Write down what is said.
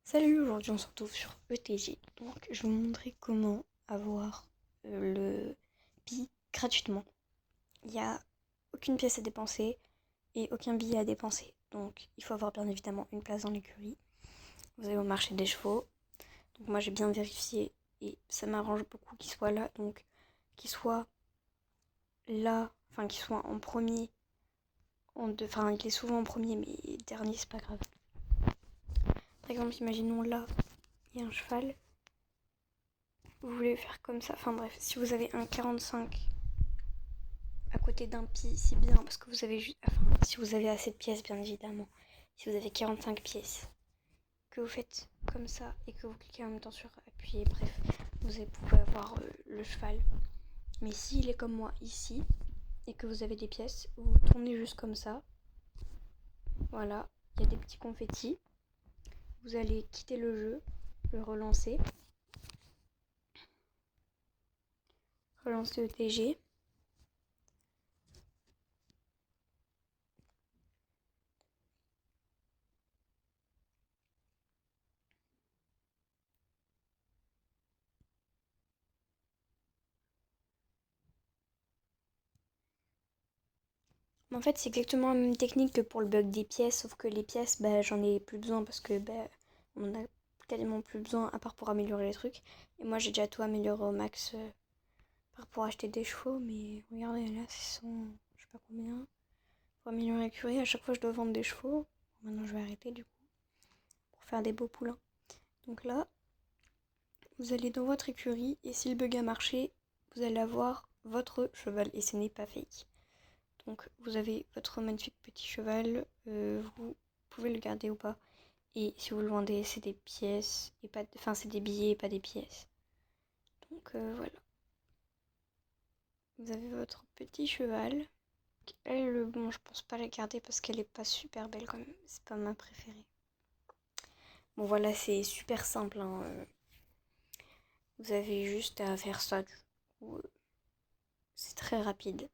Salut, aujourd'hui on se retrouve sur ETG. Donc je vais vous montrer comment avoir le billet gratuitement. Il n'y a aucune pièce à dépenser et aucun billet à dépenser. Donc il faut avoir bien évidemment une place dans l'écurie. Vous allez au marché des chevaux. Donc moi j'ai bien vérifié et ça m'arrange beaucoup qu'il soit là. Donc qu'il soit là, enfin qu'il soit en premier. Enfin il est souvent en premier mais dernier c'est pas grave. Par exemple imaginons là, il y a un cheval. Vous voulez faire comme ça, enfin bref, si vous avez un 45 à côté d'un pi, c'est bien parce que vous avez juste, enfin si vous avez assez de pièces bien évidemment, si vous avez 45 pièces, que vous faites comme ça et que vous cliquez en même temps sur appuyer, bref, pouvez avoir le cheval. Mais s'il est comme moi ici et que vous avez des pièces, vous tournez juste comme ça, voilà, il y a des petits confettis, vous allez quitter le jeu, le relancer ETG. En fait, c'est exactement la même technique que pour le bug des pièces, sauf que les pièces, j'en ai plus besoin parce que on en a quasiment plus besoin à part pour améliorer les trucs. Et moi, j'ai déjà tout amélioré au max pour acheter des chevaux, mais regardez là, ce sont je sais pas combien. Pour améliorer l'écurie, à chaque fois, je dois vendre des chevaux. Maintenant, je vais arrêter du coup pour faire des beaux poulains. Donc là, vous allez dans votre écurie et si le bug a marché, vous allez avoir votre cheval et ce n'est pas fake. Donc vous avez votre magnifique petit cheval, vous pouvez le garder ou pas. Et si vous le vendez, c'est des pièces et pas, enfin c'est des billets et pas des pièces. Donc voilà. Vous avez votre petit cheval. Elle, bon, je pense pas la garder parce qu'elle est pas super belle quand même. C'est pas ma préférée. Bon voilà, c'est super simple, hein. Vous avez juste à faire ça. Du coup, c'est très rapide.